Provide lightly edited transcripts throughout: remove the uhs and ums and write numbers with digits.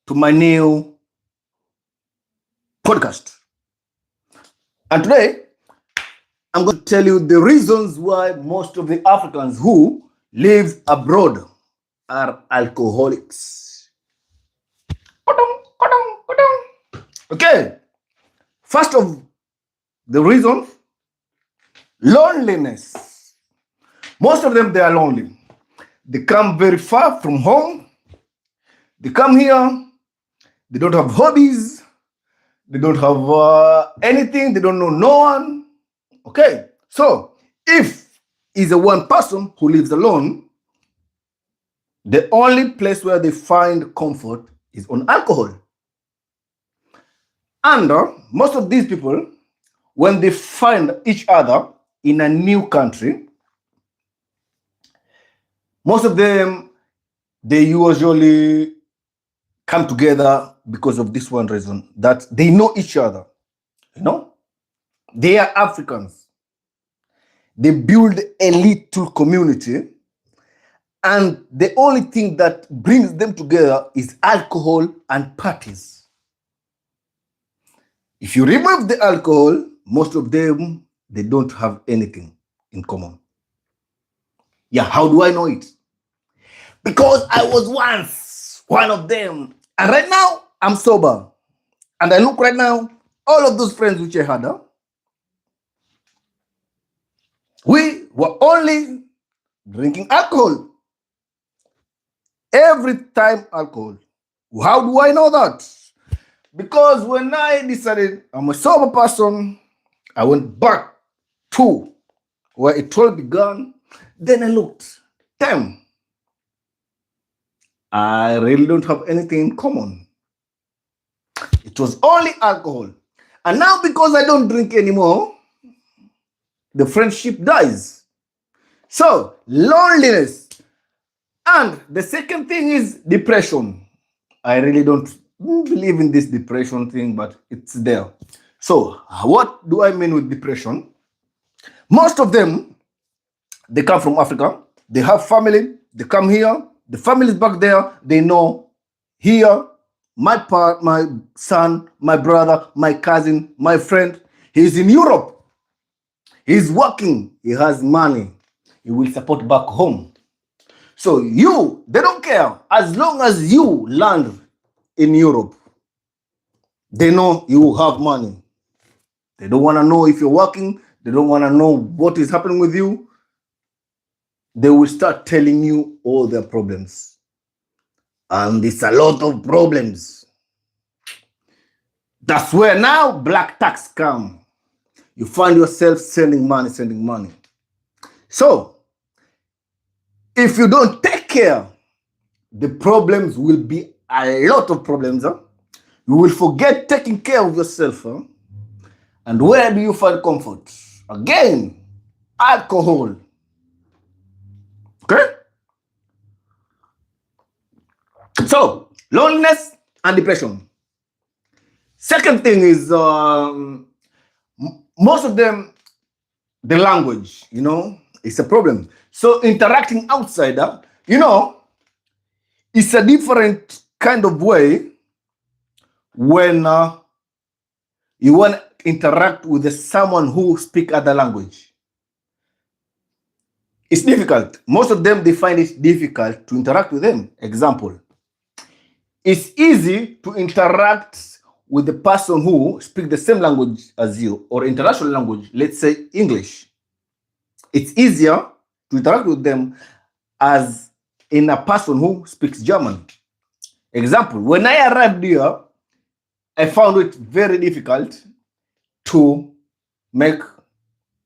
to my new podcast. And today, I'm going to tell you the reasons why most of the Africans who live abroad are alcoholics. Okay, first of the reason, loneliness. Most of them, they are lonely. They come very far from home. They come here. They don't have hobbies. They don't have anything. They don't know no one. Okay, so if is a one person who lives alone, the only place where they find comfort is on alcohol. And most of these people, when they find each other in a new country, most of them, they usually come together because of this one reason, that they know each other. You know, they are Africans. They build a little community, and the only thing that brings them together is alcohol and parties. If you remove the alcohol, most of them, they don't have anything in common. Yeah, how do I know it? Because I was once one of them. And right now, I'm sober. And I look right now, all of those friends which I had, we were only drinking alcohol. Every time alcohol. How do I know that? Because when I decided I'm a sober person, I went back to where it all began. Then I looked, damn, I really don't have anything in common. It was only alcohol. And now because I don't drink anymore, the friendship dies. So, loneliness. And the second thing is depression. I really don't believe in this depression thing, but it's there. So, what do I mean with depression? Most of them, they come from Africa. They have family. They come here. The family is back there. They know here, my son, my brother, my cousin, my friend, he's in Europe. He's working. He has money. He will support back home. So they don't care. As long as you land in Europe, they know you have money. They don't want to know if you're working. They don't want to know what is happening with you. They will start telling you all their problems. And it's a lot of problems. That's where now black tax come. You find yourself sending money. So, if you don't take care, the problems will be a lot of problems. You will forget taking care of yourself. And where do you find comfort? Again, alcohol. Okay? So, loneliness and depression. Second thing is, most of them, the language, it's a problem. So, interacting outside, it's a different kind of way when you want to interact with someone who speaks other language. It's difficult. Most of them, they find it difficult to interact with them. Example, it's easy to interact with the person who speaks the same language as you, or international language, let's say English. It's easier to interact with them as in a person who speaks German. Example, when I arrived here, I found it very difficult to make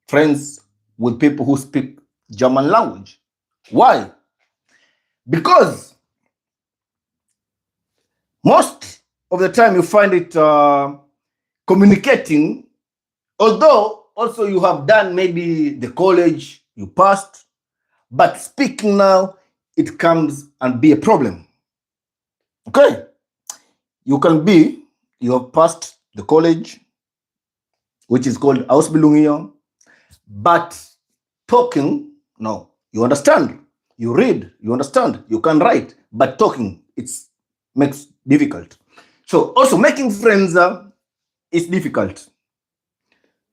friends with people who speak German language. Why? Because most of the time you find it communicating, although also you have done maybe the college, you passed, but speaking now, it comes and be a problem. Okay? You have passed the college, which is called Ausbildung, but talking, no. You understand, you read, you understand, you can write, but talking, it makes difficult. So also making friends is difficult.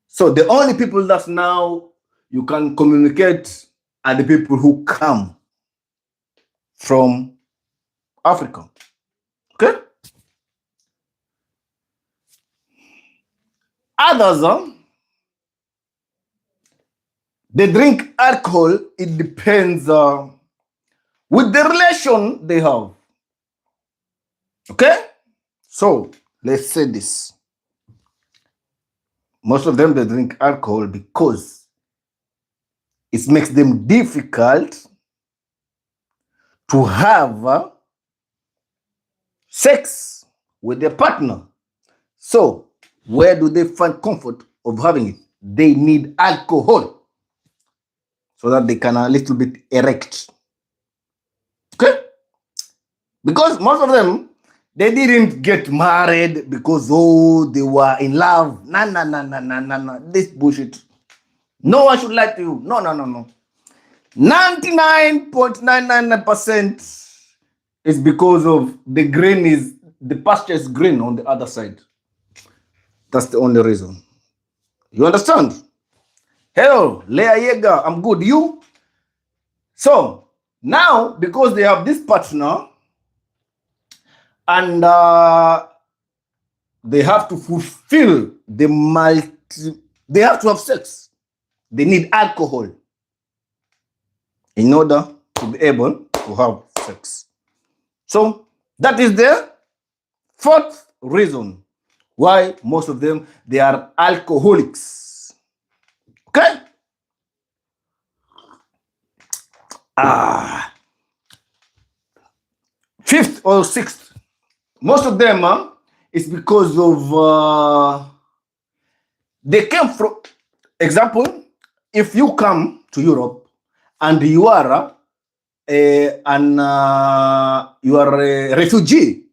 So the only people that now you can communicate are the people who come from Africa. Okay? Others, they drink alcohol, it depends with the relation they have. Okay? So let's say this. Most of them, they drink alcohol because it makes them difficult to have sex with their partner. So where do they find comfort of having it? They need alcohol so that they can a little bit erect. Okay? Because most of them, they didn't get married because, they were in love. No. This bullshit. No one should lie to you. No. 99.999% is because of the pasture is green on the other side. That's the only reason. You understand? Hello, Leah Yeager, I'm good. You? So, now, because they have this partner, and they have to fulfill they have to have sex. They need alcohol in order to be able to have sex. So that is the fourth reason why most of them, they are alcoholics. Okay? Fifth or sixth, most of them is because of they came from, example, if you come to Europe and you are a refugee,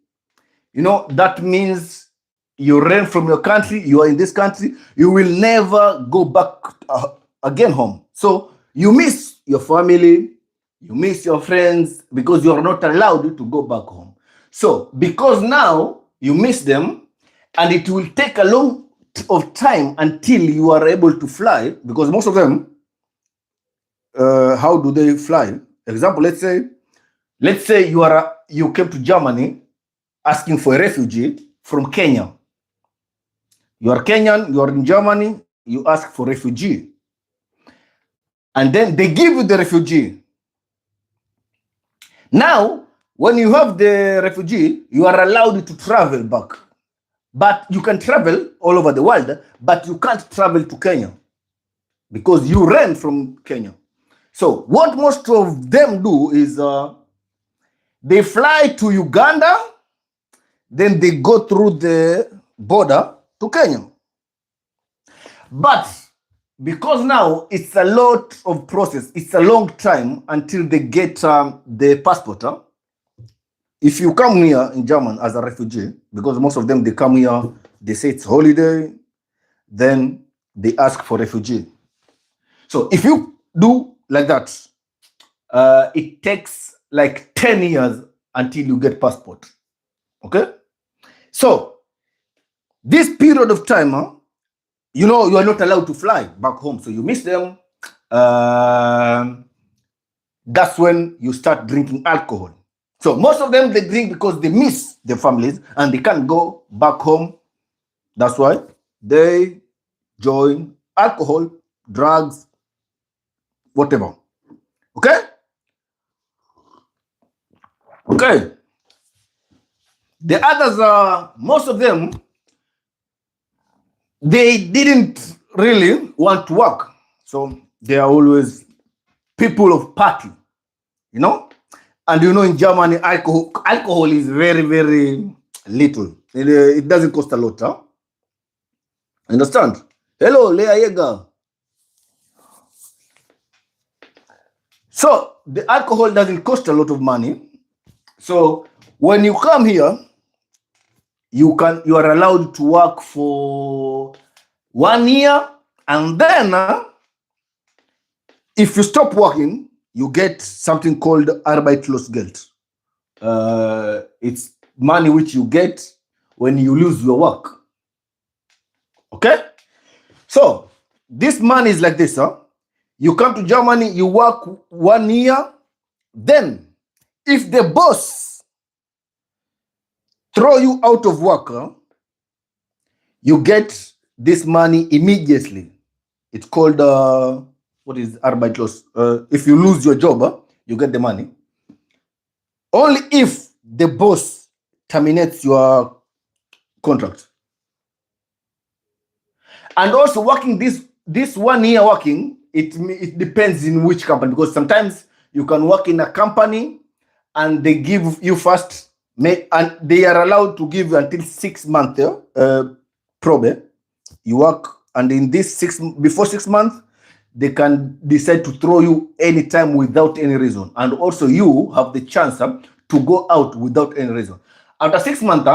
that means you ran from your country, you are in this country, you will never go back again home. So you miss your family, you miss your friends, because you are not allowed to go back home. So because now you miss them, and it will take a long of time until you are able to fly, because most of them, how do they fly? Example, let's say you came to Germany asking for a refugee from Kenya. You are Kenyan, you are in Germany, you ask for refugee. And then they give you the refugee. Now, when you have the refugee, you are allowed to travel back. But you can travel all over the world, but you can't travel to Kenya because you ran from Kenya. So what most of them do is they fly to Uganda, then they go through the border to Kenya. But because now it's a lot of process, it's a long time until they get the passport. If you come here in Germany as a refugee, because most of them, they come here, they say it's holiday, then they ask for refugee. So if you do like that, it takes like 10 years until you get passport. Okay? So this period of time, you are not allowed to fly back home. So you miss them. That's when you start drinking alcohol. So most of them, they drink because they miss their families and they can't go back home. That's why they join alcohol, drugs, whatever. Okay? Okay. The others, most of them, they didn't really want to work. So they are always people of party, And in Germany, alcohol is very, very little. It doesn't cost a lot, huh? Understand? Hello, Leah Yeager. So the alcohol doesn't cost a lot of money. So when you come here, you are allowed to work for 1 year, and then if you stop working, you get something called Arbeitslosengeld. It's money which you get when you lose your work. Okay? So this money is like this, huh? You come to Germany, you work 1 year, then if the boss throw you out of work, huh, you get this money immediately. It's called what is Arbeitslos? If you lose your job, huh, you get the money. Only if the boss terminates your contract. And also working this 1 year working, it depends in which company, because sometimes you can work in a company and they give you first, and they are allowed to give you until 6 months probe. You work, and in this before 6 months, they can decide to throw you anytime without any reason. And also you have the chance to go out without any reason. After 6 months,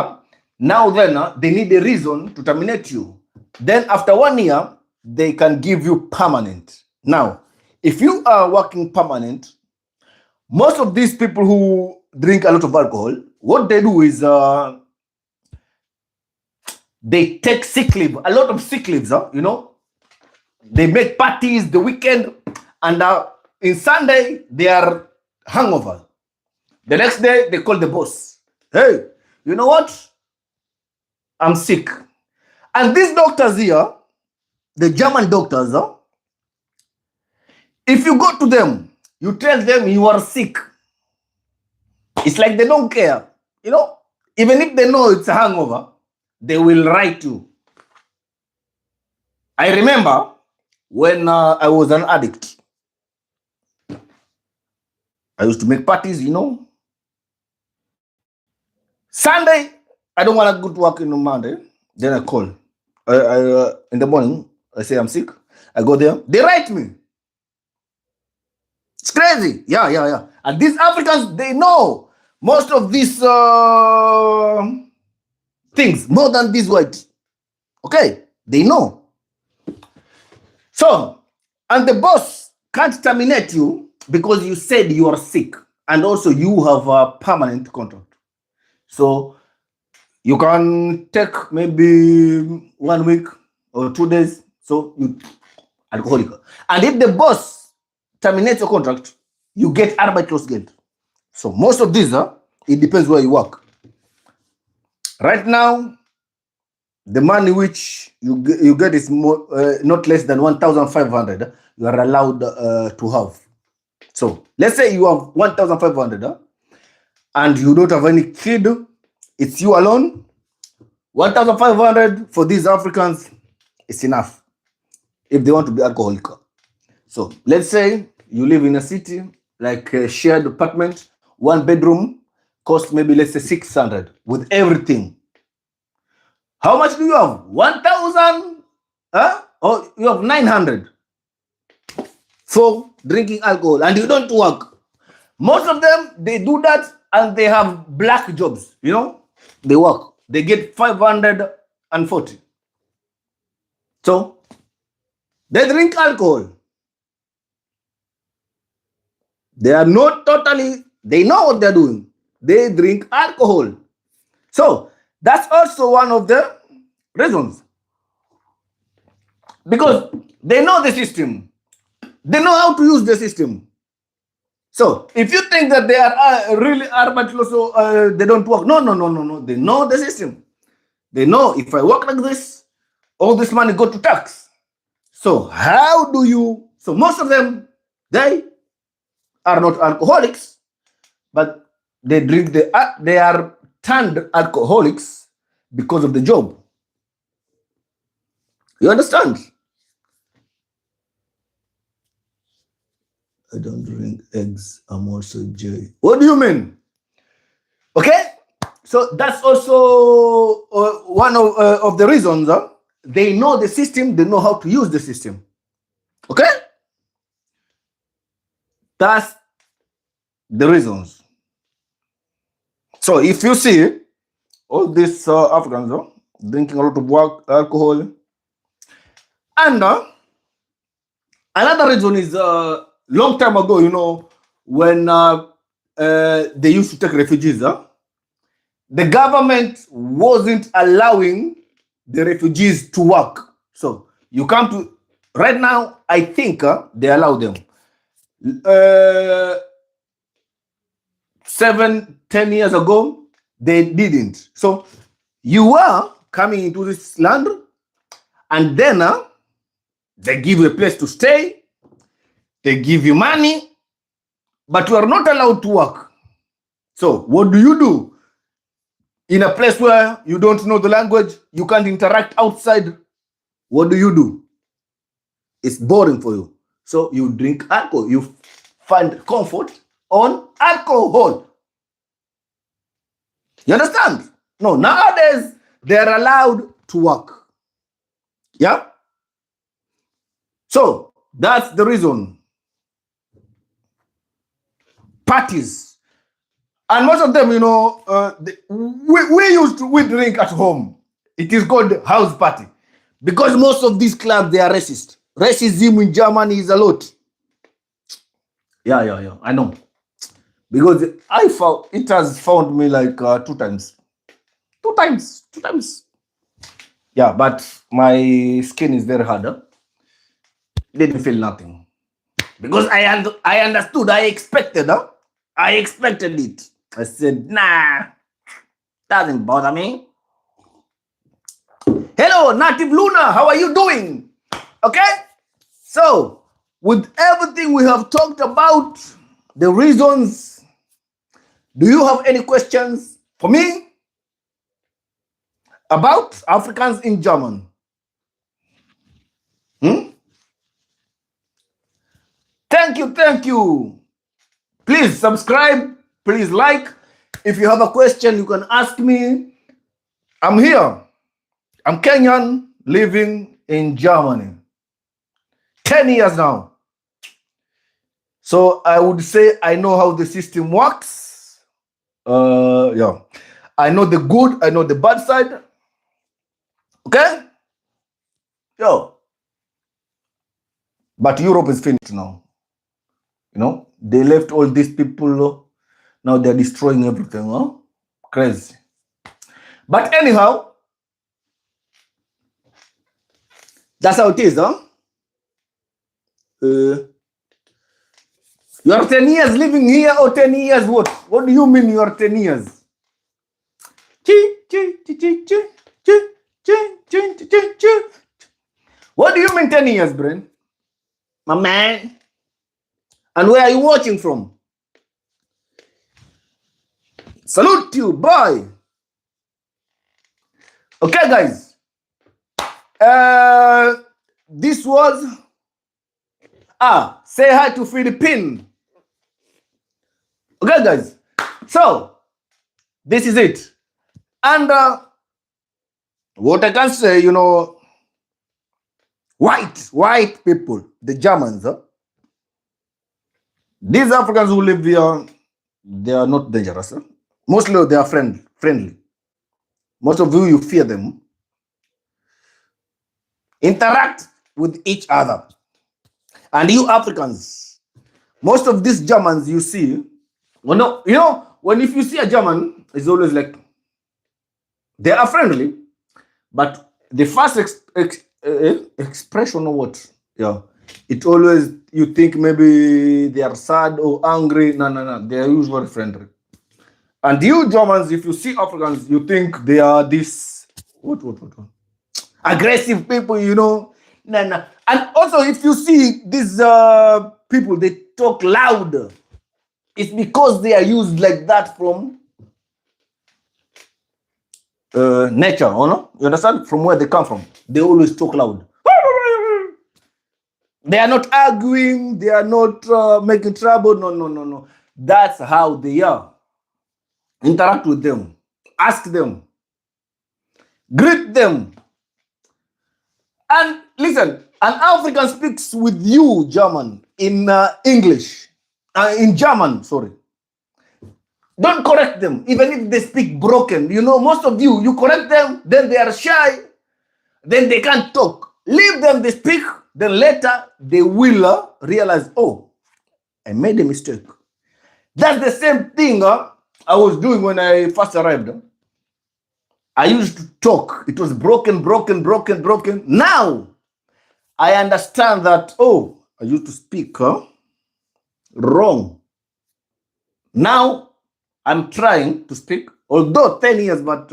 now then they need a reason to terminate you. Then after 1 year, they can give you permanent. Now, if you are working permanent, most of these people who drink a lot of alcohol, what they do is they take sick leave, a lot of sick leaves, you know. They make parties the weekend, and in Sunday, they are hungover. The next day, they call the boss. Hey, you know what? I'm sick. And these doctors here, the German doctors, if you go to them, you tell them you are sick, it's like they don't care. You know, even if they know it's a hangover, they will write you. I remember when I was an addict, I used to make parties, you know. Sunday, I don't want to go to work on Monday. Then I call. In the morning, I say I'm sick. I go there. They write me. It's crazy. Yeah. And these Africans, they know most of these things more than these whites. Okay? They know. So, and the boss can't terminate you because you said you are sick, and also you have a permanent contract. So you can take maybe 1 week or 2 days. So you alcoholic. And if the boss terminates your contract, you get Arbeitslosengeld. So most of these, it depends where you work. Right now, the money which you get is more, not less than 1,500. You are allowed to have. So let's say you have 1,500 and you don't have any kid. It's you alone. 1,500 for these Africans is enough if they want to be alcoholic. So let's say you live in a city, like a shared apartment, 1 bedroom costs maybe, let's say, 600 with everything. How much do you have? 1,000? Or you have 900 for drinking alcohol, and you don't work. Most of them, they do that, and they have black jobs, you know. They work. They get 540. So they drink alcohol. They are not totally, they know what they're doing. They drink alcohol. So that's also one of the reasons. Because they know the system. They know how to use the system. So if you think that they are really Arbeitslos, they don't work. No. They know the system. They know if I work like this, all this money go to tax. So how do you? So most of them, they are not alcoholics, but they drink they are turned alcoholics because of the job. You understand? I don't drink eggs. I'm also J. What do you mean? Okay, so that's also one of the reasons. They know the system. They know how to use the system. Okay, that's the reasons. So if you see all these Africans drinking a lot of alcohol, and another reason is long time ago, you know, when they used to take refugees, the government wasn't allowing the refugees to work. So you come to, right now, I think they allow them. 7-10 years ago, they didn't. So you are coming into this land, and then they give you a place to stay, they give you money, but you are not allowed to work. So what do? In a place where you don't know the language, you can't interact outside, what do? It's boring for you. So you drink alcohol. You find comfort on alcohol. You understand? No, nowadays, they're allowed to work. Yeah? So that's the reason. Parties. And most of them, we drink at home. It is called house party. Because most of these clubs, they are racist. Racism in Germany is a lot. Yeah, I know. Because it has found me like 2 times. 2 times. Yeah, but my skin is very hard. Didn't feel nothing. Because I understood, I expected it. I said, nah, doesn't bother me. Hello, Native Luna, how are you doing? Okay? So, with everything we have talked about, the reasons, do you have any questions for me about Africans in German? Thank you. Please subscribe, please like. If you have a question, you can ask me. I'm here. I'm Kenyan, living in Germany. 10 years now. So I would say I know how the system works. Yeah. I know the good, I know the bad side. Okay? Yo. But Europe is finished now. They left all these people. Now they're destroying everything. Crazy. But anyhow, that's how it is, You are 10 years living here, or 10 years what? What do you mean you are 10 years? What do you mean 10 years, Brain? My man. And where are you watching from? Salute you, bye. Okay, guys. This was say hi to Philippine. Okay, guys. So this is it. And what I can say, white people, the Germans, these Africans who live here, they are not dangerous. Mostly they are friendly. Most of you fear them. Interact with each other. And you Africans, most of these Germans you see, if you see a German, it's always like, they are friendly, but the first expression of what? Yeah. It always, you think maybe they are sad or angry. No. They are usually friendly. And you Germans, if you see Africans, you think they are this, what? Aggressive people, No. And also, if you see these people, they talk loud. It's because they are used like that from nature, no? You understand? From where they come from. They always talk loud. They are not arguing. They are not making trouble. No. That's how they are. Interact with them. Ask them. Greet them. And listen, an African speaks with you, German, in English. In German, sorry. Don't correct them, even if they speak broken. Most of you correct them, then they are shy, then they can't talk. Leave them, they speak, then later they will realize, oh, I made a mistake. That's the same thing I was doing when I first arrived. I used to talk. It was broken. Now I understand that, oh, I used to speak wrong. Now I'm trying to speak, although 10 years, but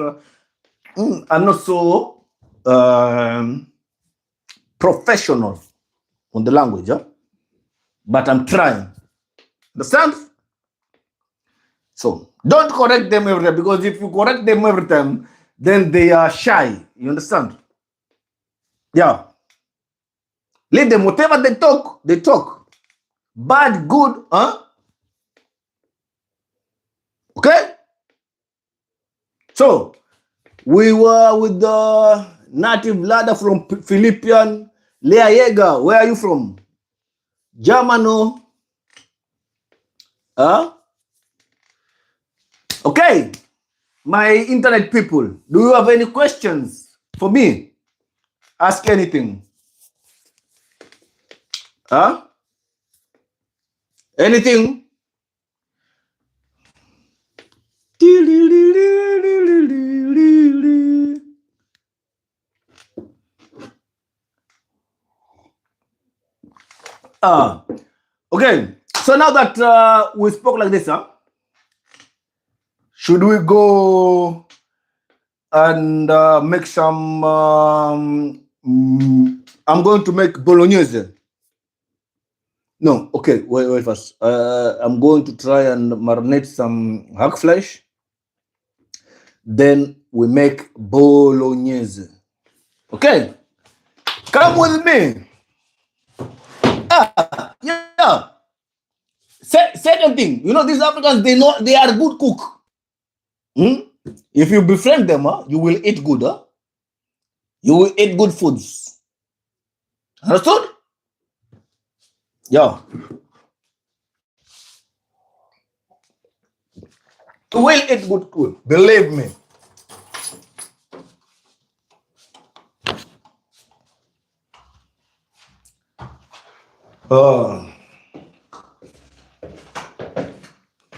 I'm not so professional on the language, but I'm trying. Understand? So don't correct them every time, because if you correct them every time, then they are shy. You understand? Yeah. Leave them. Whatever they talk, they talk. Bad, good, okay? So we were with the native ladder from Philippine, Lea Yeager. Where are you from? Germano. Okay. My internet people, do you have any questions for me? Ask anything. Anything? Okay. So now that we spoke like this, should we go and make some? I'm going to make bolognese. No, okay, wait first. I'm going to try and marinate some hack flesh. Then we make bolognese. Okay, come with me. Yeah. Second thing, you know, these Africans, they are good cook. If you befriend them, you will eat good. You will eat good foods. Understood? Yeah. You will eat good food. Believe me.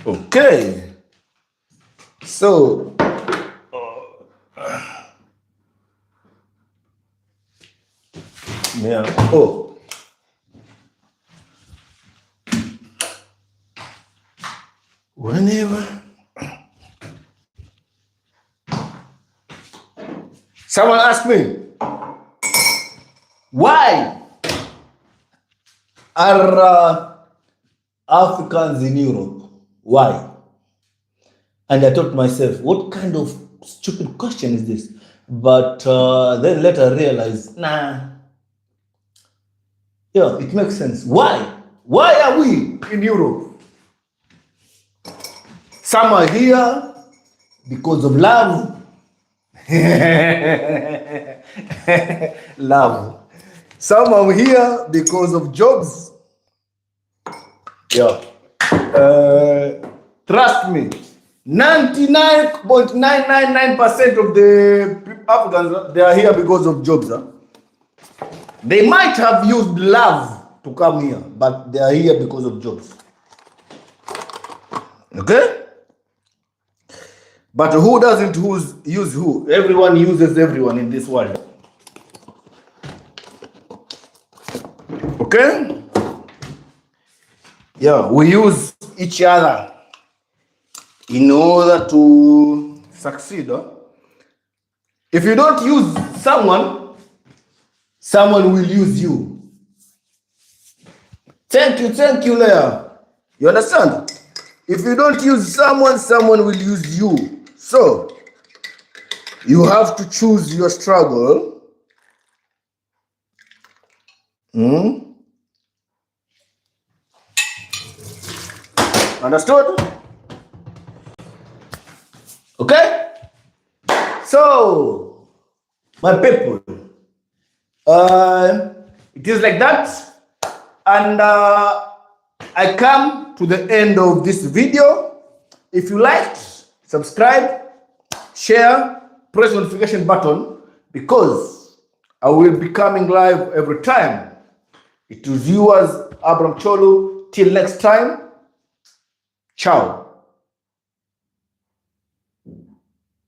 Okay. So, yeah. Oh. Whenever someone asked me, why are Africans in Europe? Why? And I thought to myself, what kind of stupid question is this? But then later I realized, nah, yeah, it makes sense. Why? Why are we in Europe? Some are here because of love. Love. Some are here because of jobs. Yeah. Trust me, 99.999% of the Africans, they are here because of jobs. They might have used love to come here, but they are here because of jobs. Okay? But who doesn't use who? Everyone uses everyone in this world. Okay? Yeah, we use each other in order to succeed. If you don't use someone, someone will use you. Thank you, Leah. You understand? If you don't use someone, someone will use you. So, you have to choose your struggle. Understood? Okay? So, my people, it is like that. And I come to the end of this video. If you liked, subscribe, share, press the notification button, because I will be coming live every time. It was yours, Abraham Cholu. Till next time, ciao.